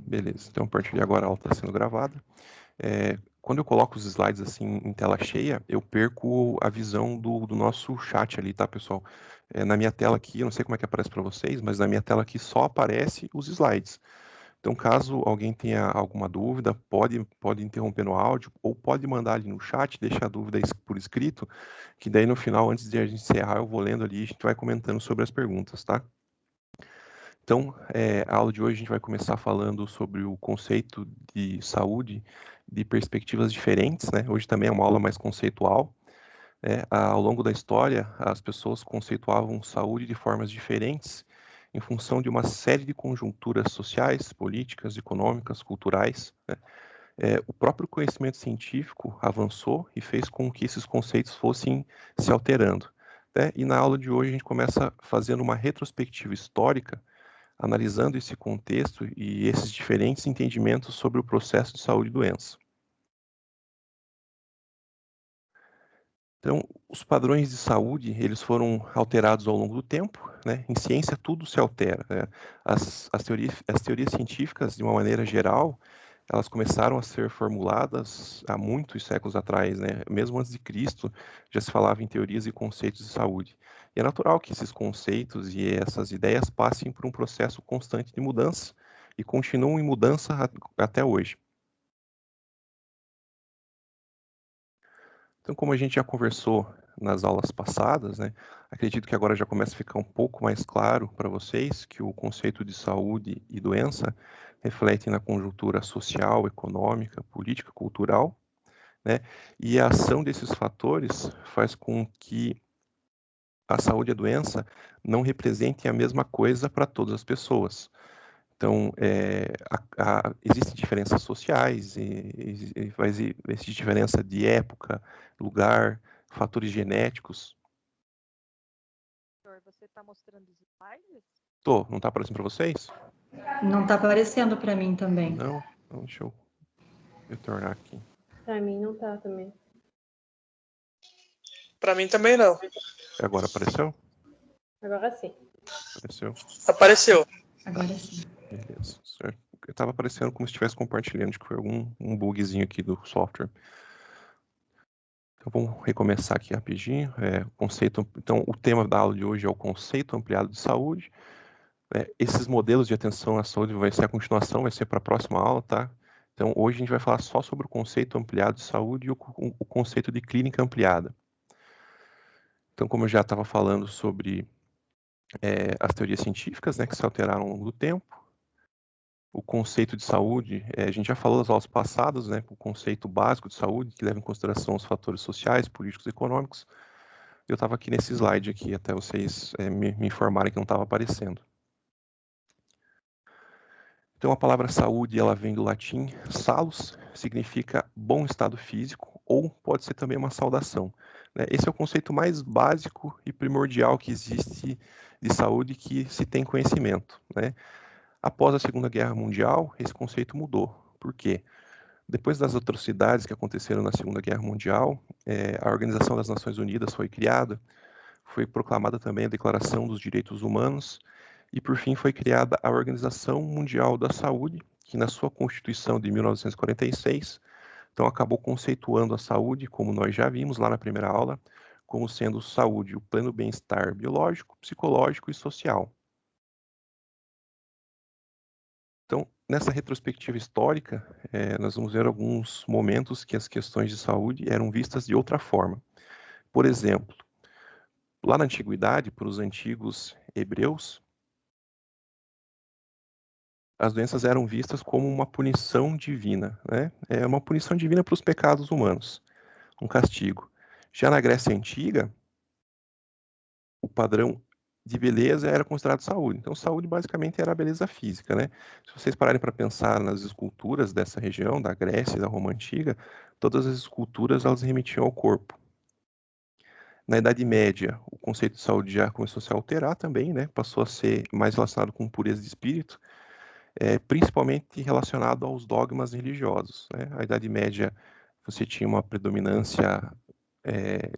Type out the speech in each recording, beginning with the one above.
Beleza. Então, a partir de agora a aula está sendo gravada. Quando eu coloco os slides assim em tela cheia, eu perco a visão do nosso chat ali, tá, pessoal? Na minha tela aqui, eu não sei como é que aparece para vocês, mas na minha tela aqui só aparece os slides. Então, caso alguém tenha alguma dúvida, pode interromper no áudio ou pode mandar ali no chat, deixar a dúvida por escrito, que daí no final, antes de a gente encerrar, eu vou lendo ali e a gente vai comentando sobre as perguntas, tá? Então, a aula de hoje a gente vai começar falando sobre o conceito de saúde de perspectivas diferentes, né? Hoje também é uma aula mais conceitual. Ao longo da história, as pessoas conceituavam saúde de formas diferentes em função de uma série de conjunturas sociais, políticas, econômicas, culturais, né? O próprio conhecimento científico avançou e fez com que esses conceitos fossem se alterando, né? E na aula de hoje a gente começa fazendo uma retrospectiva histórica, analisando esse contexto e esses diferentes entendimentos sobre o processo de saúde e doença. Então, os padrões de saúde, eles foram alterados ao longo do tempo, né? Em ciência, tudo se altera, né? As teorias científicas, de uma maneira geral, elas começaram a ser formuladas há muitos séculos atrás, né? Mesmo antes de Cristo, já se falava em teorias e conceitos de saúde. E é natural que esses conceitos e essas ideias passem por um processo constante de mudança e continuam em mudança até hoje. Então, como a gente já conversou nas aulas passadas, né, acredito que agora já começa a ficar um pouco mais claro para vocês que o conceito de saúde e doença reflete na conjuntura social, econômica, política, cultural, né, e a ação desses fatores faz com que a saúde e a doença não representem a mesma coisa para todas as pessoas. Então, existem diferenças sociais, vai existir diferença de época, lugar, fatores genéticos. Você está mostrando os slides? Não está aparecendo para vocês? Não está aparecendo para mim também. Não? Então, deixa eu retornar aqui. Para mim não tá também. Para mim também não. Agora apareceu? Agora sim. Apareceu. Apareceu. Agora sim. Beleza. Certo. Estava aparecendo como se estivesse compartilhando, acho que foi um bugzinho aqui do software. Então, vamos recomeçar aqui rapidinho. Então, o tema da aula de hoje é o conceito ampliado de saúde. Esses modelos de atenção à saúde vai ser a continuação, vai ser para a próxima aula, tá? Então, hoje a gente vai falar só sobre o conceito ampliado de saúde e o conceito de clínica ampliada. Então, como eu já estava falando sobre as teorias científicas, né, que se alteraram ao longo do tempo, o conceito de saúde, a gente já falou nas aulas passadas, né, o conceito básico de saúde, que leva em consideração os fatores sociais, políticos e econômicos. Eu estava aqui nesse slide aqui, até vocês me informarem que não estava aparecendo. Então, a palavra saúde, ela vem do latim salus, significa bom estado físico, ou pode ser também uma saudação, né? Esse é o conceito mais básico e primordial que existe de saúde que se tem conhecimento, né? Após a Segunda Guerra Mundial, esse conceito mudou. Por quê? Depois das atrocidades que aconteceram na Segunda Guerra Mundial, a Organização das Nações Unidas foi criada, foi proclamada também a Declaração dos Direitos Humanos, e por fim foi criada a Organização Mundial da Saúde, que na sua Constituição de 1946, então acabou conceituando a saúde, como nós já vimos lá na primeira aula, como sendo saúde, o pleno bem-estar biológico, psicológico e social. Então, nessa retrospectiva histórica, nós vamos ver alguns momentos que as questões de saúde eram vistas de outra forma. Por exemplo, lá na antiguidade, para os antigos hebreus, as doenças eram vistas como uma punição divina, né? É uma punição divina para os pecados humanos, um castigo. Já na Grécia Antiga, o padrão de beleza era considerado saúde. Então, saúde basicamente era a beleza física, né? Se vocês pararem para pensar nas esculturas dessa região, da Grécia e da Roma Antiga, todas as esculturas elas remetiam ao corpo. Na Idade Média, o conceito de saúde já começou a se alterar também, né? Passou a ser mais relacionado com pureza de espírito, principalmente relacionado aos dogmas religiosos, né? A Idade Média, você tinha uma predominância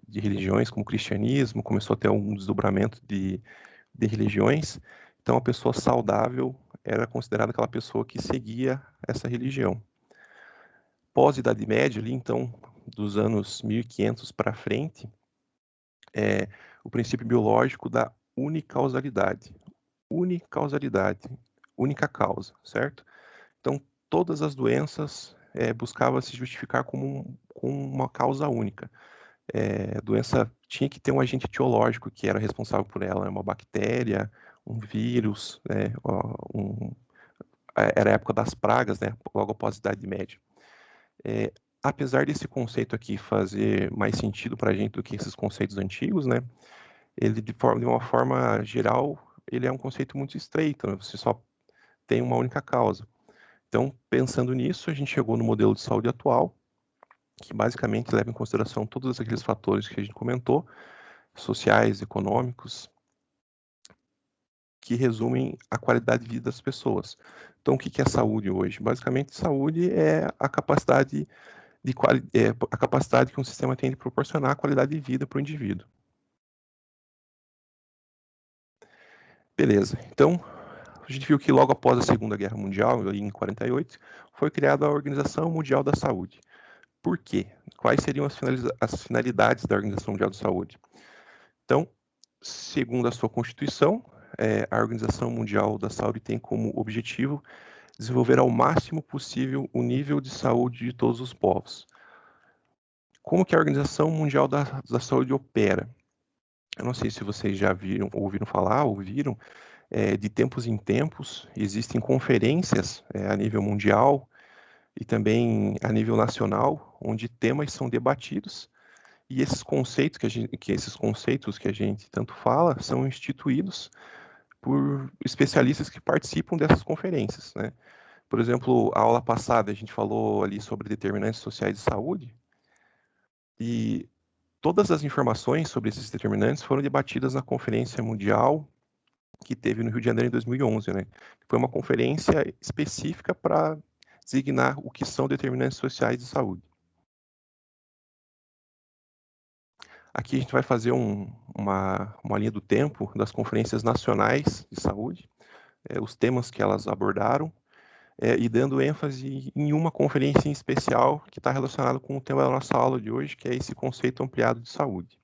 de religiões como o cristianismo, começou a ter um desdobramento de religiões, então a pessoa saudável era considerado aquela pessoa que seguia essa religião. Pós-Idade Média, ali, então, dos anos 1500 para frente, o princípio biológico da unicausalidade. Unicausalidade, única causa, certo? Então, todas as doenças buscavam se justificar com uma causa única. A doença tinha que ter um agente etiológico que era responsável por ela, uma bactéria, um vírus, né, era a época das pragas, né, logo após a Idade Média. Apesar desse conceito aqui fazer mais sentido para a gente do que esses conceitos antigos, né, ele de uma forma geral, ele é um conceito muito estreito, né, você só tem uma única causa. Então, pensando nisso, a gente chegou no modelo de saúde atual, que basicamente leva em consideração todos aqueles fatores que a gente comentou, sociais, econômicos, que resumem a qualidade de vida das pessoas. Então, o que é saúde hoje? Basicamente, saúde é a capacidade a capacidade que um sistema tem de proporcionar a qualidade de vida para o indivíduo. Beleza. Então, a gente viu que logo após a Segunda Guerra Mundial, em 48, foi criada a Organização Mundial da Saúde. Por quê? Quais seriam as finalidades da Organização Mundial da Saúde? Então, segundo a sua Constituição, a Organização Mundial da Saúde tem como objetivo desenvolver ao máximo possível o nível de saúde de todos os povos. Como que a Organização Mundial da Saúde opera? Eu não sei se vocês já ouviram falar, de tempos em tempos, existem conferências a nível mundial e também a nível nacional, onde temas são debatidos, e esses conceitos que a gente tanto fala são instituídos por especialistas que participam dessas conferências, né? Por exemplo, a aula passada a gente falou ali sobre determinantes sociais de saúde, e todas as informações sobre esses determinantes foram debatidas na Conferência Mundial que teve no Rio de Janeiro em 2011, né? Foi uma conferência específica para designar o que são determinantes sociais de saúde. Aqui a gente vai fazer uma linha do tempo das conferências nacionais de saúde, os temas que elas abordaram, e dando ênfase em uma conferência em especial que está relacionada com o tema da nossa aula de hoje, que é esse conceito ampliado de saúde.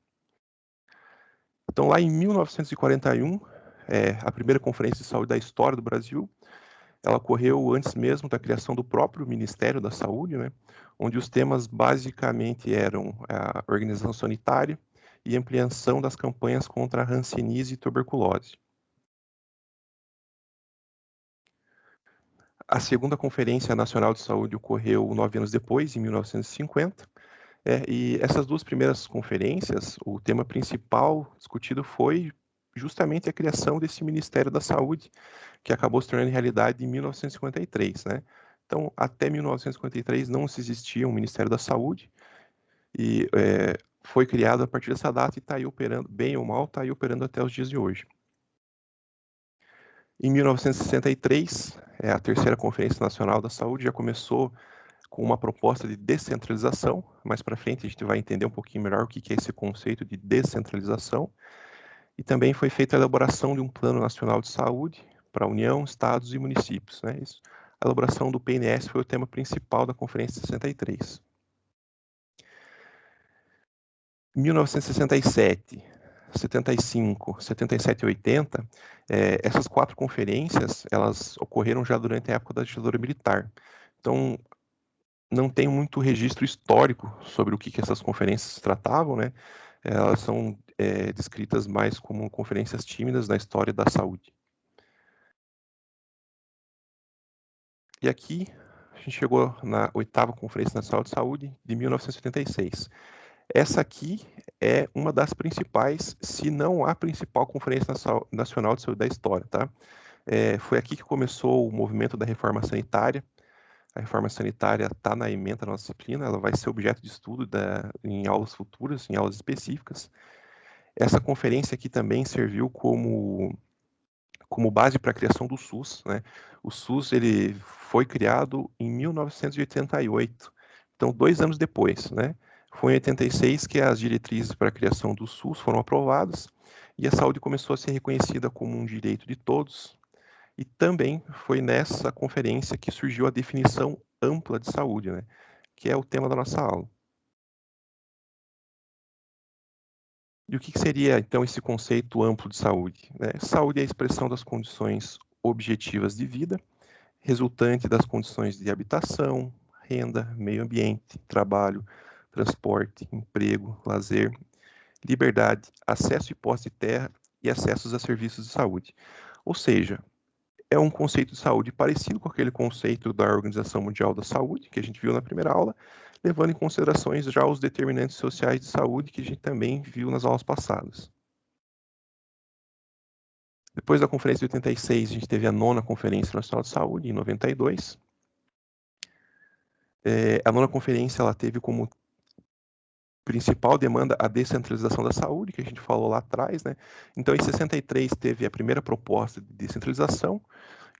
Então, lá em 1941, a primeira conferência de saúde da história do Brasil, ela ocorreu antes mesmo da criação do próprio Ministério da Saúde, né, onde os temas basicamente eram a organização sanitária e ampliação das campanhas contra a hanseníase e tuberculose. A segunda Conferência Nacional de Saúde ocorreu 9 anos depois, em 1950, e essas duas primeiras conferências, o tema principal discutido foi justamente a criação desse Ministério da Saúde, que acabou se tornando realidade em 1953, né? Então, até 1953 não se existia um Ministério da Saúde, e foi criado a partir dessa data e está aí operando, bem ou mal, está aí operando até os dias de hoje. Em 1963, a terceira Conferência Nacional da Saúde já começou com uma proposta de descentralização. Mais para frente a gente vai entender um pouquinho melhor o que é esse conceito de descentralização. E também foi feita a elaboração de um Plano Nacional de Saúde para a União, Estados e municípios, né? A elaboração do PNS foi o tema principal da Conferência 63. Em 1967, 75, 77 e 80, essas quatro conferências, elas ocorreram já durante a época da ditadura militar. Então, não tem muito registro histórico sobre o que essas conferências tratavam, né? Elas são descritas mais como conferências tímidas na história da saúde. E aqui, a gente chegou na 8ª Conferência Nacional de Saúde, de 1986. Essa aqui é uma das principais, se não a principal Conferência Nacional de Saúde da história, tá? Foi aqui que começou o movimento da reforma sanitária. A reforma sanitária está na ementa da nossa disciplina, ela vai ser objeto de estudo em aulas futuras, em aulas específicas. Essa conferência aqui também serviu como base para a criação do SUS, né? O SUS ele foi criado em 1988, então 2 anos depois, né? Foi em 86 que as diretrizes para a criação do SUS foram aprovadas e a saúde começou a ser reconhecida como um direito de todos E também foi nessa conferência que surgiu a definição ampla de saúde, né? Que é o tema da nossa aula. E o que seria, então, esse conceito amplo de saúde? Né? Saúde é a expressão das condições objetivas de vida, resultante das condições de habitação, renda, meio ambiente, trabalho, transporte, emprego, lazer, liberdade, acesso e posse de terra e acessos a serviços de saúde. Ou seja, é um conceito de saúde parecido com aquele conceito da Organização Mundial da Saúde, que a gente viu na primeira aula, levando em considerações já os determinantes sociais de saúde que a gente também viu nas aulas passadas. Depois da conferência de 86, a gente teve a 9ª Conferência Nacional de Saúde, em 92. A 9ª conferência ela teve como principal demanda a descentralização da saúde, que a gente falou lá atrás, né? Então, em 63, teve a primeira proposta de descentralização,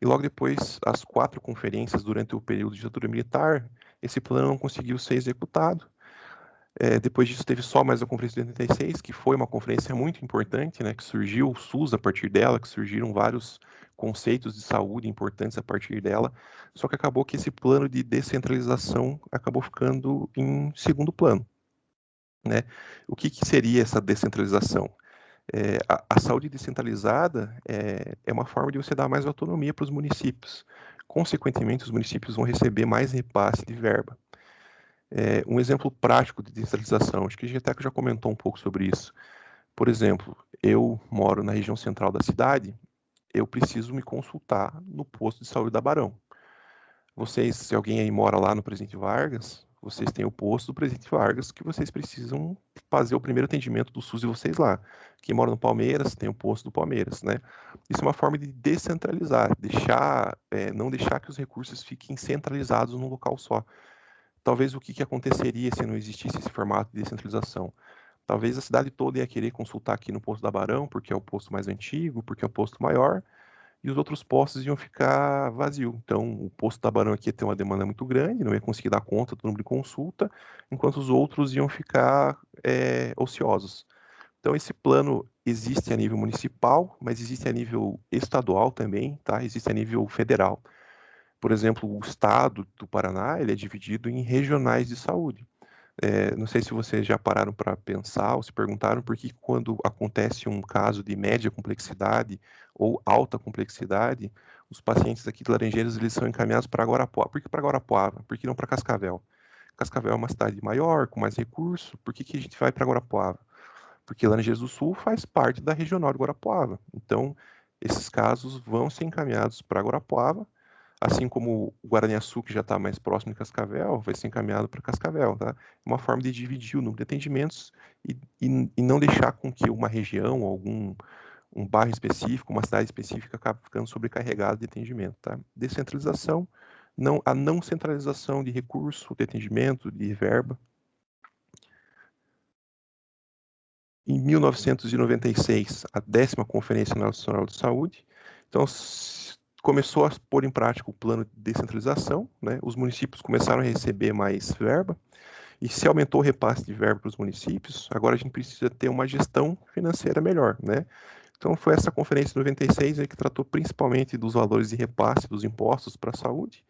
e logo depois, as 4 conferências durante o período de ditadura militar, esse plano não conseguiu ser executado. Depois disso, teve só mais a conferência de 86, que foi uma conferência muito importante, né? Que surgiu o SUS a partir dela, que surgiram vários conceitos de saúde importantes a partir dela, só que acabou que esse plano de descentralização acabou ficando em segundo plano. Né? O que seria essa descentralização? A saúde descentralizada é uma forma de você dar mais autonomia para os municípios. Consequentemente, os municípios vão receber mais repasse de verba. Um exemplo prático de descentralização, acho que a gente até já comentou um pouco sobre isso. Por exemplo, eu moro na região central da cidade, eu preciso me consultar no posto de saúde da Barão. Vocês, se alguém aí mora lá no Presidente Vargas, vocês têm o posto do Presidente Vargas que vocês precisam fazer o primeiro atendimento do SUS de vocês lá. Quem mora no Palmeiras tem o posto do Palmeiras, né? Isso é uma forma de descentralizar, não deixar que os recursos fiquem centralizados num local só. Talvez o que aconteceria se não existisse esse formato de descentralização? Talvez a cidade toda ia querer consultar aqui no posto da Barão, porque é o posto mais antigo, porque é o posto maior, e os outros postos iam ficar vazios. Então, o posto da Barão aqui ia ter uma demanda muito grande, não ia conseguir dar conta do número de consulta, enquanto os outros iam ficar ociosos. Então, esse plano existe a nível municipal, mas existe a nível estadual também, tá? Existe a nível federal. Por exemplo, o estado do Paraná, ele é dividido em regionais de saúde. Não sei se vocês já pararam para pensar ou se perguntaram por que quando acontece um caso de média complexidade ou alta complexidade, os pacientes aqui de Laranjeiras eles são encaminhados para Guarapuava. Por que para Guarapuava? Por que não para Cascavel? Cascavel é uma cidade maior, com mais recurso. Por que a gente vai para Guarapuava? Porque Laranjeiras do Sul faz parte da regional de Guarapuava. Então, esses casos vão ser encaminhados para Guarapuava, assim como o Guaraniaçu, que já está mais próximo de Cascavel, vai ser encaminhado para Cascavel, tá? É uma forma de dividir o número de atendimentos e não deixar com que uma região, um bairro específico, uma cidade específica acabe ficando sobrecarregado de atendimento, tá? Descentralização, a não centralização de recurso, de atendimento, de verba. Em 1996, a 10ª Conferência Nacional de Saúde, então começou a pôr em prática o plano de descentralização, né? Os municípios começaram a receber mais verba, e se aumentou o repasse de verba para os municípios, agora a gente precisa ter uma gestão financeira melhor, né? Então foi essa conferência de 96 aí que tratou principalmente dos valores de repasse dos impostos para a saúde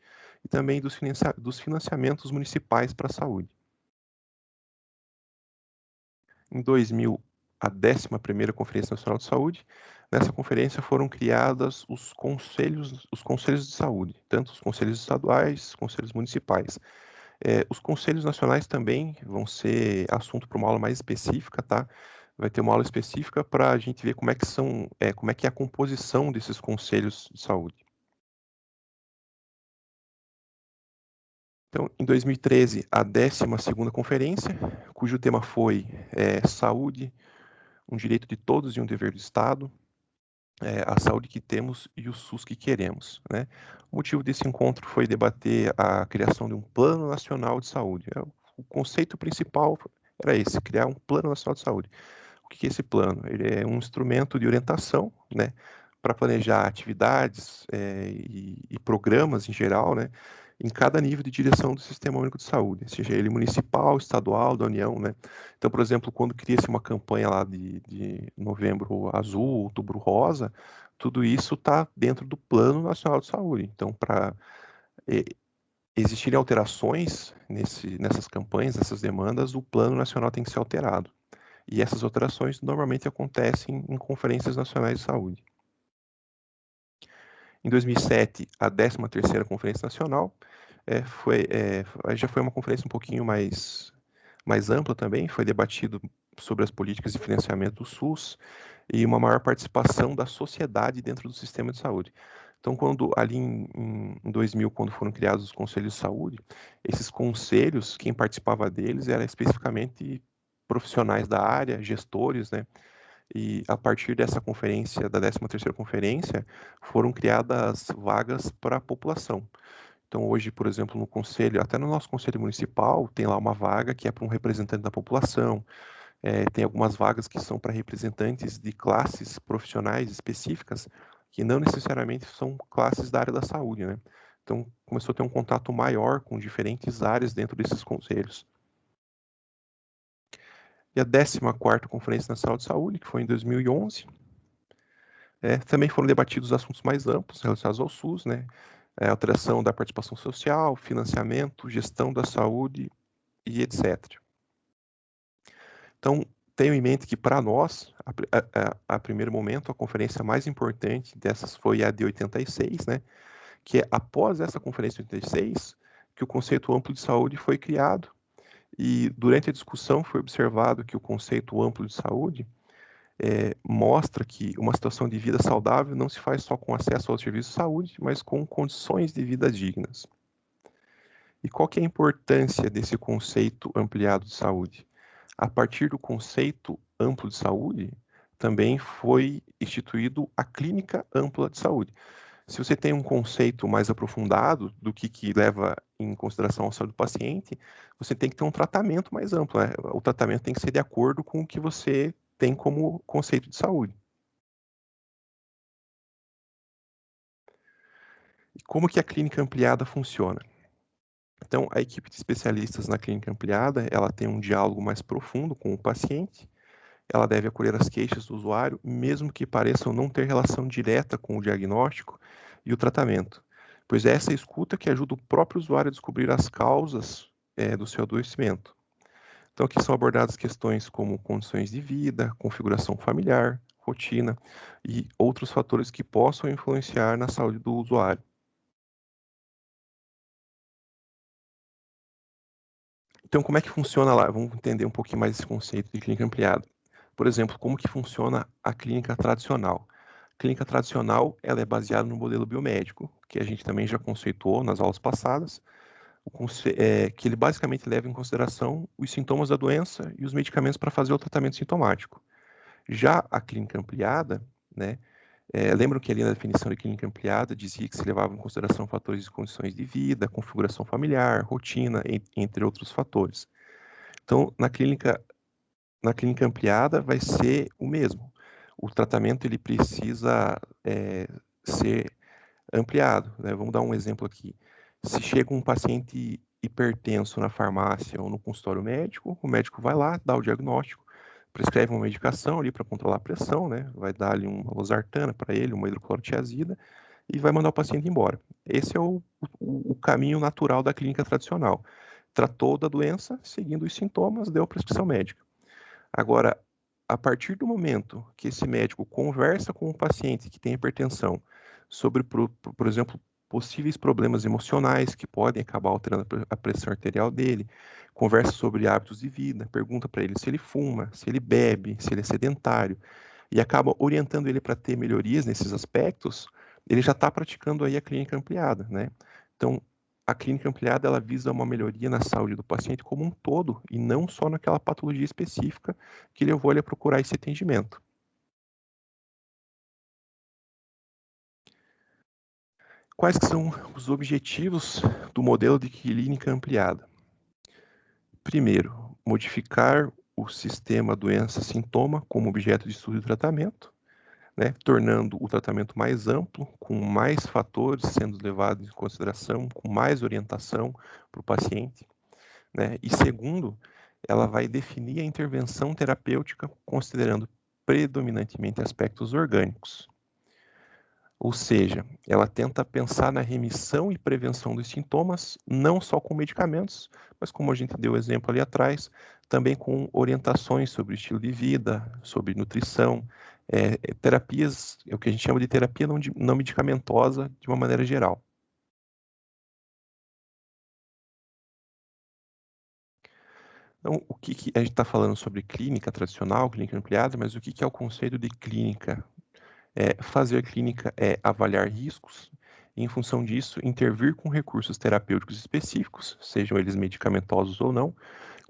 e também dos financiamentos municipais para a saúde. Em 2000, a 11ª Conferência Nacional de Saúde. Nessa conferência foram criadas os conselhos de saúde, tanto os conselhos estaduais, conselhos municipais. Os conselhos nacionais também vão ser assunto para uma aula mais específica, tá? Vai ter uma aula específica para a gente ver como é que é a composição desses conselhos de saúde. Então, em 2013, a 12ª conferência, cujo tema foi saúde, um direito de todos e um dever do Estado, a saúde que temos e o SUS que queremos, né? O motivo desse encontro foi debater a criação de um Plano Nacional de Saúde. O conceito principal era esse, criar um Plano Nacional de Saúde. O que é esse plano? Ele é um instrumento de orientação, né, para planejar atividades e programas em geral, né, em cada nível de direção do Sistema Único de Saúde, seja ele municipal, estadual, da União, né? Então, por exemplo, quando cria-se uma campanha lá de Novembro Azul, Outubro Rosa, tudo isso está dentro do Plano Nacional de Saúde. Então, para existirem alterações nessas campanhas, nessas demandas, o Plano Nacional tem que ser alterado. E essas alterações normalmente acontecem em conferências nacionais de saúde. Em 2007, a 13ª Conferência Nacional já foi uma conferência um pouquinho mais ampla também, foi debatido sobre as políticas de financiamento do SUS e uma maior participação da sociedade dentro do sistema de saúde. Então, ali em 2000, quando foram criados os conselhos de saúde, esses conselhos, quem participava deles era especificamente profissionais da área, gestores, né? E a partir dessa conferência, da 13ª conferência, foram criadas vagas para a população. Então, hoje, por exemplo, no conselho, até no nosso conselho municipal, tem lá uma vaga que é para um representante da população, tem algumas vagas que são para representantes de classes profissionais específicas, que não necessariamente são classes da área da saúde, né? Então, começou a ter um contato maior com diferentes áreas dentro desses conselhos. E a 14ª Conferência Nacional de Saúde, que foi em 2011, também foram debatidos assuntos mais amplos relacionados ao SUS, né? Alteração da participação social, financiamento, gestão da saúde e etc. Então, tenho em mente que, para nós, a primeiro momento, a conferência mais importante dessas foi a de 86, né? Que é após essa conferência de 86, que o conceito amplo de saúde foi criado. E, durante a discussão, foi observado que o conceito amplo de saúde mostra que uma situação de vida saudável não se faz só com acesso aos serviços de saúde, mas com condições de vida dignas. E qual que é a importância desse conceito ampliado de saúde? A partir do conceito amplo de saúde, também foi instituído a clínica ampla de saúde. Se você tem um conceito mais aprofundado do que leva em consideração a saúde do paciente, você tem que ter um tratamento mais amplo, né? O tratamento tem que ser de acordo com o que você tem como conceito de saúde. E como que a clínica ampliada funciona? Então, a equipe de especialistas na clínica ampliada, ela tem um diálogo mais profundo com o paciente, ela deve acolher as queixas do usuário, mesmo que pareçam não ter relação direta com o diagnóstico e o tratamento, pois é essa escuta que ajuda o próprio usuário a descobrir as causas do seu adoecimento. Então, aqui são abordadas questões como condições de vida, configuração familiar, rotina e outros fatores que possam influenciar na saúde do usuário. Então, como é que funciona lá? Vamos entender um pouquinho mais esse conceito de clínica ampliada. Por exemplo, como que funciona a clínica tradicional? A clínica tradicional, ela é baseada no modelo biomédico, que a gente também já conceituou nas aulas passadas, que ele basicamente leva em consideração os sintomas da doença e os medicamentos para fazer o tratamento sintomático. Já a clínica ampliada, né, lembram que ali na definição de clínica ampliada dizia que se levava em consideração fatores de condições de vida, configuração familiar, rotina, entre outros fatores. Então, na clínica ampliada vai ser o mesmo. O tratamento ele precisa ser ampliado, né? Vamos dar um exemplo aqui. Se chega um paciente hipertenso na farmácia ou no consultório médico, o médico vai lá, dá o diagnóstico, prescreve uma medicação ali para controlar a pressão, né? Vai dar ali uma losartana para ele, uma hidroclorotiazida, e vai mandar o paciente embora. Esse é o caminho natural da clínica tradicional. Tratou da doença, seguindo os sintomas, deu prescrição médica. Agora, a partir do momento que esse médico conversa com o paciente que tem hipertensão sobre, por exemplo, possíveis problemas emocionais que podem acabar alterando a pressão arterial dele, conversa sobre hábitos de vida, pergunta para ele se ele fuma, se ele bebe, se ele é sedentário, e acaba orientando ele para ter melhorias nesses aspectos, ele já está praticando aí a clínica ampliada, né? Então, a clínica ampliada ela visa uma melhoria na saúde do paciente como um todo e não só naquela patologia específica que levou ele a procurar esse atendimento. Quais que são os objetivos do modelo de clínica ampliada? Primeiro, modificar o sistema doença-sintoma como objeto de estudo e tratamento. né, tornando o tratamento mais amplo, com mais fatores sendo levados em consideração, com mais orientação para o paciente, né? E segundo, ela vai definir a intervenção terapêutica considerando predominantemente aspectos orgânicos. Ou seja, ela tenta pensar na remissão e prevenção dos sintomas, não só com medicamentos, mas como a gente deu o exemplo ali atrás, também com orientações sobre estilo de vida, sobre nutrição, terapias, é o que a gente chama de terapia não medicamentosa de uma maneira geral. Então, o que a gente está falando sobre clínica tradicional, clínica ampliada, mas o que é o conceito de clínica? Fazer clínica é avaliar riscos e, em função disso, intervir com recursos terapêuticos específicos, sejam eles medicamentosos ou não,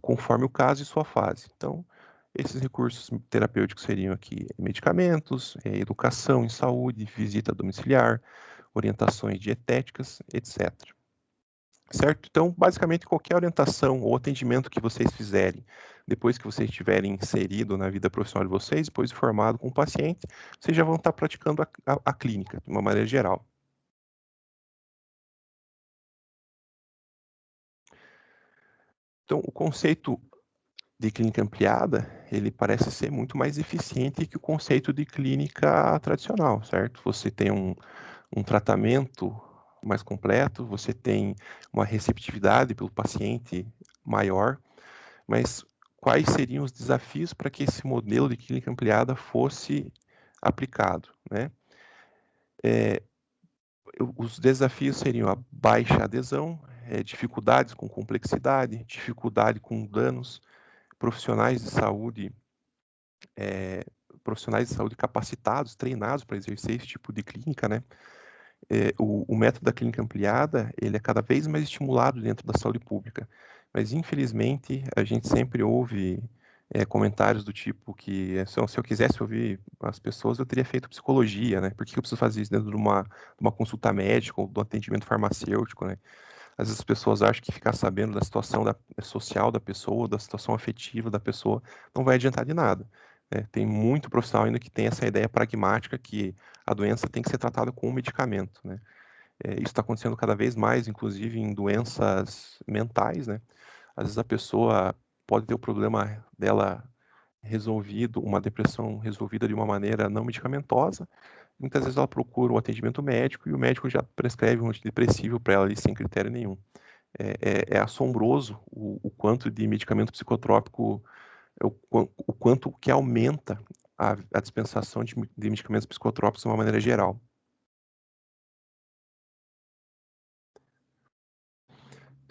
conforme o caso e sua fase. Então, esses recursos terapêuticos seriam aqui medicamentos, educação em saúde, visita domiciliar, orientações dietéticas, etc. Certo? Então, basicamente, qualquer orientação ou atendimento que vocês fizerem, depois que vocês estiverem inserido na vida profissional de vocês, depois de formado com o paciente, vocês já vão estar praticando a clínica, de uma maneira geral. Então, o conceito de clínica ampliada, ele parece ser muito mais eficiente que o conceito de clínica tradicional, certo? Você tem um tratamento mais completo, você tem uma receptividade pelo paciente maior, mas quais seriam os desafios para que esse modelo de clínica ampliada fosse aplicado, né? Os desafios seriam a baixa adesão, dificuldades com complexidade, dificuldade com danos, profissionais de saúde capacitados, treinados para exercer esse tipo de clínica, né? O método da clínica ampliada, ele é cada vez mais estimulado dentro da saúde pública, mas infelizmente a gente sempre ouve comentários do tipo que se eu quisesse ouvir as pessoas, eu teria feito psicologia, né? Por que eu preciso fazer isso dentro de uma consulta médica ou do atendimento farmacêutico, né? Às vezes as pessoas acham que ficar sabendo da situação social da pessoa, da situação afetiva da pessoa, não vai adiantar de nada. Tem muito profissional ainda que tem essa ideia pragmática que a doença tem que ser tratada com um medicamento, né? Isso está acontecendo cada vez mais, inclusive em doenças mentais, né? Às vezes a pessoa pode ter o problema dela resolvido, uma depressão resolvida de uma maneira não medicamentosa. Muitas vezes ela procura um atendimento médico e o médico já prescreve um antidepressivo para ela ali, sem critério nenhum. É assombroso o quanto de medicamento psicotrópico, o quanto que aumenta a dispensação de medicamentos psicotrópicos de uma maneira geral.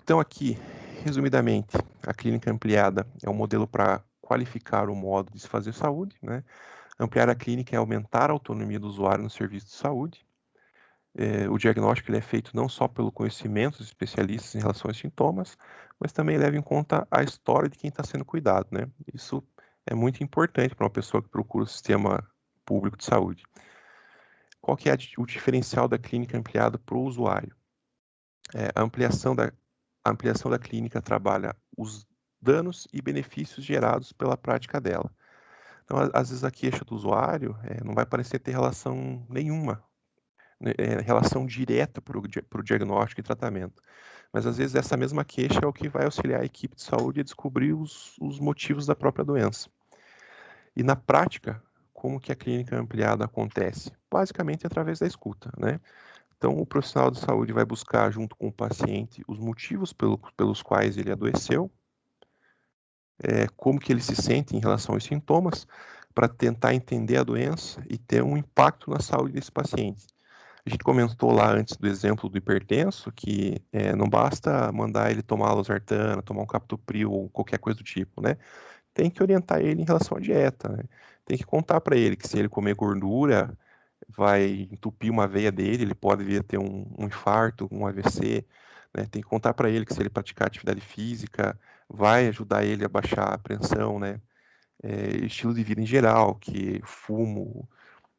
Então aqui, resumidamente, a clínica ampliada é um modelo para qualificar o modo de se fazer saúde, né? Ampliar a clínica é aumentar a autonomia do usuário no serviço de saúde. O diagnóstico ele é feito não só pelo conhecimento dos especialistas em relação aos sintomas, mas também leva em conta a história de quem está sendo cuidado, né? Isso é muito importante para uma pessoa que procura o sistema público de saúde. Qual que é o diferencial da clínica ampliada para o usuário? A ampliação da clínica trabalha os danos e benefícios gerados pela prática dela. Então, às vezes, a queixa do usuário não vai parecer ter relação nenhuma, né, relação direta para o diagnóstico e tratamento. Mas, às vezes, essa mesma queixa é o que vai auxiliar a equipe de saúde a descobrir os motivos da própria doença. E, na prática, como que a clínica ampliada acontece? Basicamente, através da escuta, né? Então, o profissional de saúde vai buscar, junto com o paciente, os motivos pelos quais ele adoeceu, como que ele se sente em relação aos sintomas, para tentar entender a doença e ter um impacto na saúde desse paciente. A gente comentou lá antes do exemplo do hipertenso, que não basta mandar ele tomar losartana, tomar um captopril ou qualquer coisa do tipo, né? Tem que orientar ele em relação à dieta, né? Tem que contar para ele que se ele comer gordura, vai entupir uma veia dele, ele pode vir a ter um infarto, um AVC, né? Tem que contar para ele que se ele praticar atividade física, vai ajudar ele a baixar a pressão, né? Estilo de vida em geral, que fumo,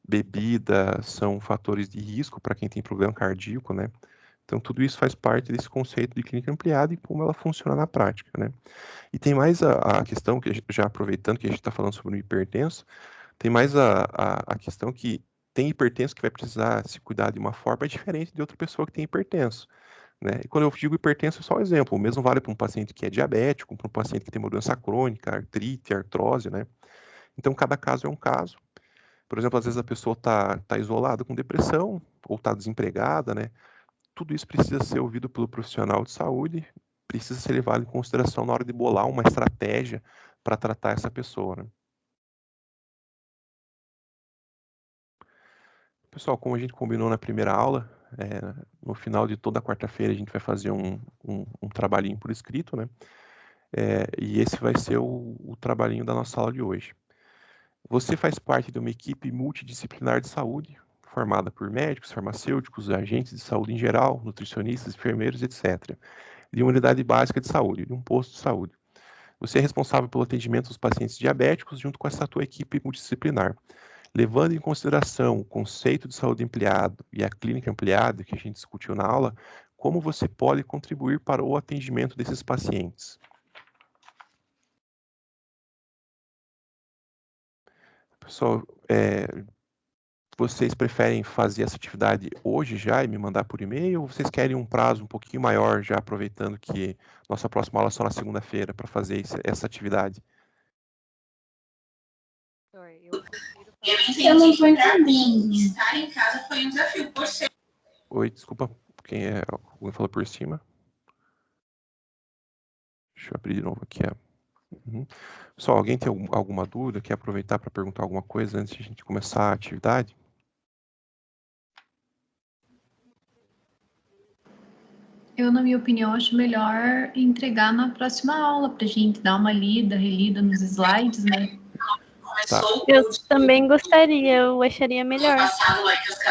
bebida são fatores de risco para quem tem problema cardíaco, né? Então, tudo isso faz parte desse conceito de clínica ampliada e como ela funciona na prática, né? E tem mais a questão, que já aproveitando que a gente está falando sobre o hipertenso, Tem mais a questão que tem hipertenso que vai precisar se cuidar de uma forma diferente de outra pessoa que tem hipertenso, né? E quando eu digo hipertenso, é só um exemplo. O mesmo vale para um paciente que é diabético, para um paciente que tem uma doença crônica, artrite, artrose, né? Então, cada caso é um caso. Por exemplo, às vezes a pessoa tá isolada com depressão ou está desempregada, né? Tudo isso precisa ser ouvido pelo profissional de saúde, precisa ser levado em consideração na hora de bolar uma estratégia para tratar essa pessoa, né? Pessoal, como a gente combinou na primeira aula, no final de toda quarta-feira a gente vai fazer um trabalhinho por escrito, né? E esse vai ser o trabalhinho da nossa aula de hoje. Você faz parte de uma equipe multidisciplinar de saúde, formada por médicos, farmacêuticos, agentes de saúde em geral, nutricionistas, enfermeiros, etc., de uma unidade básica de saúde, de um posto de saúde. Você é responsável pelo atendimento dos pacientes diabéticos junto com essa tua equipe multidisciplinar. Levando em consideração o conceito de saúde ampliado e a clínica ampliada que a gente discutiu na aula, como você pode contribuir para o atendimento desses pacientes? Pessoal, vocês preferem fazer essa atividade hoje já e me mandar por e-mail, ou vocês querem um prazo um pouquinho maior, já aproveitando que nossa próxima aula é só na segunda-feira, para fazer essa atividade? Eu prefiro Eu não estou entendendo. Estar em casa foi um desafio. Oi, desculpa, alguém falou por cima? Deixa eu abrir de novo aqui. Uhum. Pessoal, alguém tem alguma dúvida? Quer aproveitar para perguntar alguma coisa antes de a gente começar a atividade? Eu, na minha opinião, acho melhor entregar na próxima aula, para a gente dar uma lida, relida nos slides, né? Tá. Eu também gostaria, eu acharia melhor.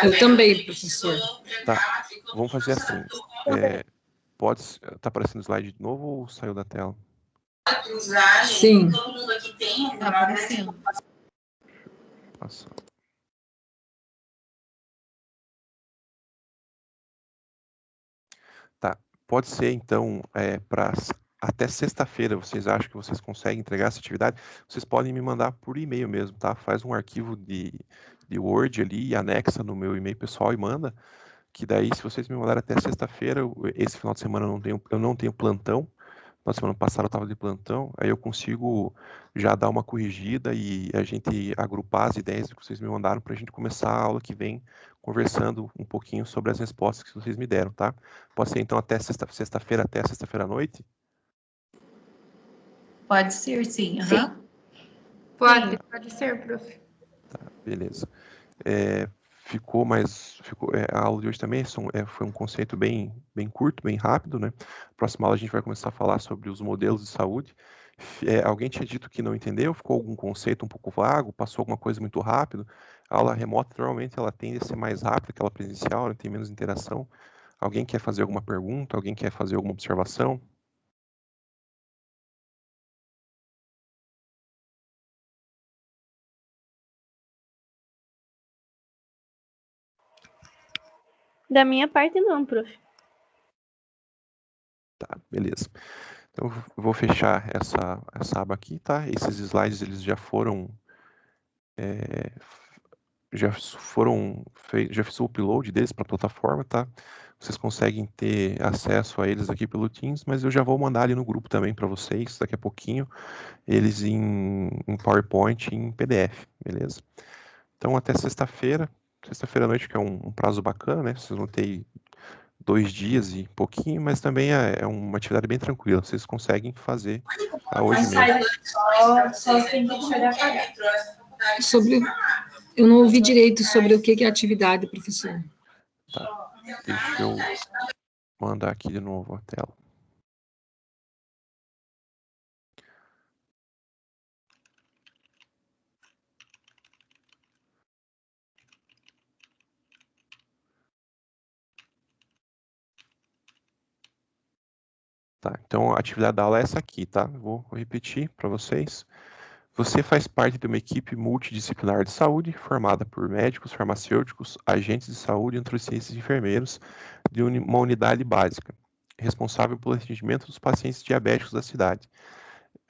Eu também, professor. Tá, vamos fazer assim. Tá aparecendo o slide de novo ou saiu da tela? Sim. Tá aparecendo. Nossa. Tá, pode ser então até sexta-feira. Vocês acham que vocês conseguem entregar essa atividade? Vocês podem me mandar por e-mail mesmo, tá? Faz um arquivo de Word ali e anexa no meu e-mail pessoal e manda. Que daí, se vocês me mandarem até sexta-feira, esse final de semana eu não tenho plantão. Na semana passada eu estava de plantão, aí eu consigo já dar uma corrigida e a gente agrupar as ideias que vocês me mandaram para a gente começar a aula que vem conversando um pouquinho sobre as respostas que vocês me deram, tá? Pode ser então até sexta-feira à noite? Pode ser, sim. Sim. Pode ser, prof. Tá, beleza. A aula de hoje também foi um conceito bem curto, bem rápido, né? Próxima aula a gente vai começar a falar sobre os modelos de saúde. Alguém tinha dito que não entendeu? Ficou algum conceito um pouco vago? Passou alguma coisa muito rápido? A aula remota, normalmente, ela tende a ser mais rápida que a aula presencial, né? Tem menos interação. Alguém quer fazer alguma pergunta? Alguém quer fazer alguma observação? Da minha parte, não, prof. Tá, beleza. Então, eu vou fechar essa aba aqui, tá? Esses slides, eles já fiz o upload deles para a plataforma, tá? Vocês conseguem ter acesso a eles aqui pelo Teams, mas eu já vou mandar ali no grupo também para vocês, daqui a pouquinho, eles em PowerPoint e em PDF, beleza? Então, até sexta-feira à noite, que é um prazo bacana, né? Vocês vão ter 2 dias e pouquinho, mas também é uma atividade bem tranquila, vocês conseguem fazer hoje mesmo. Eu não ouvi direito sobre o que é atividade, professor. Tá, deixa eu mandar aqui de novo a tela. Tá, então a atividade da aula é essa aqui, tá? Vou repetir para vocês. Você faz parte de uma equipe multidisciplinar de saúde, formada por médicos, farmacêuticos, agentes de saúde, nutricionistas e enfermeiros, de uma unidade básica, responsável pelo atendimento dos pacientes diabéticos da cidade.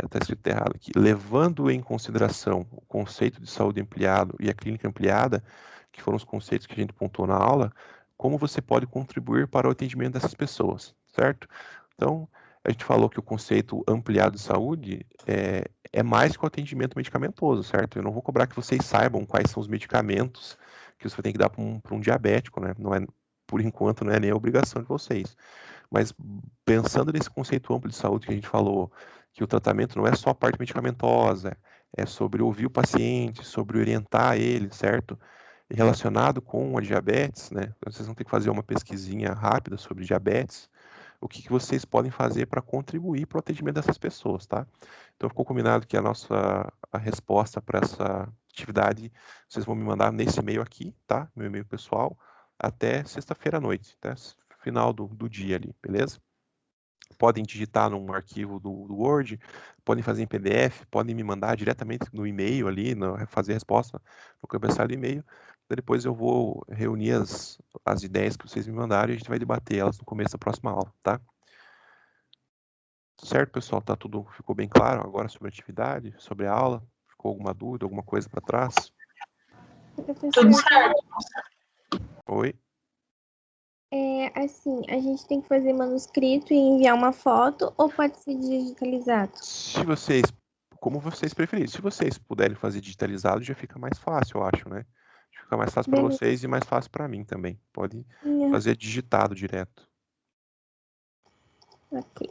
está escrito errado aqui, levando em consideração o conceito de saúde ampliado e a clínica ampliada, que foram os conceitos que a gente pontuou na aula, como você pode contribuir para o atendimento dessas pessoas, certo? Então, a gente falou que o conceito ampliado de saúde é mais que o atendimento medicamentoso, certo? Eu não vou cobrar que vocês saibam quais são os medicamentos que você tem que dar para um diabético, né? Não é, por enquanto, não é nem a obrigação de vocês. Mas pensando nesse conceito amplo de saúde que a gente falou, que o tratamento não é só a parte medicamentosa, é sobre ouvir o paciente, sobre orientar ele, certo? E relacionado com a diabetes, né? Vocês vão ter que fazer uma pesquisinha rápida sobre diabetes, o que vocês podem fazer para contribuir para o atendimento dessas pessoas, tá? Então ficou combinado que a resposta para essa atividade vocês vão me mandar nesse e-mail aqui, tá? Meu e-mail pessoal, até sexta-feira à noite, até final do dia ali, beleza? Podem digitar num arquivo do Word, podem fazer em PDF, podem me mandar diretamente no e-mail ali, fazer a resposta no cabeçalho do e-mail. Depois eu vou reunir as ideias que vocês me mandaram e a gente vai debater elas no começo da próxima aula, tá? Certo, pessoal? Ficou bem claro agora sobre a atividade, sobre a aula? Ficou alguma dúvida, alguma coisa para trás? Tudo certo. Oi? Assim, a gente tem que fazer manuscrito e enviar uma foto ou pode ser digitalizado? Como vocês preferirem. Se vocês puderem fazer digitalizado, já fica mais fácil, eu acho, né? Fica mais fácil para Beleza. vocês e mais fácil para mim também. Pode fazer digitado direto. Ok.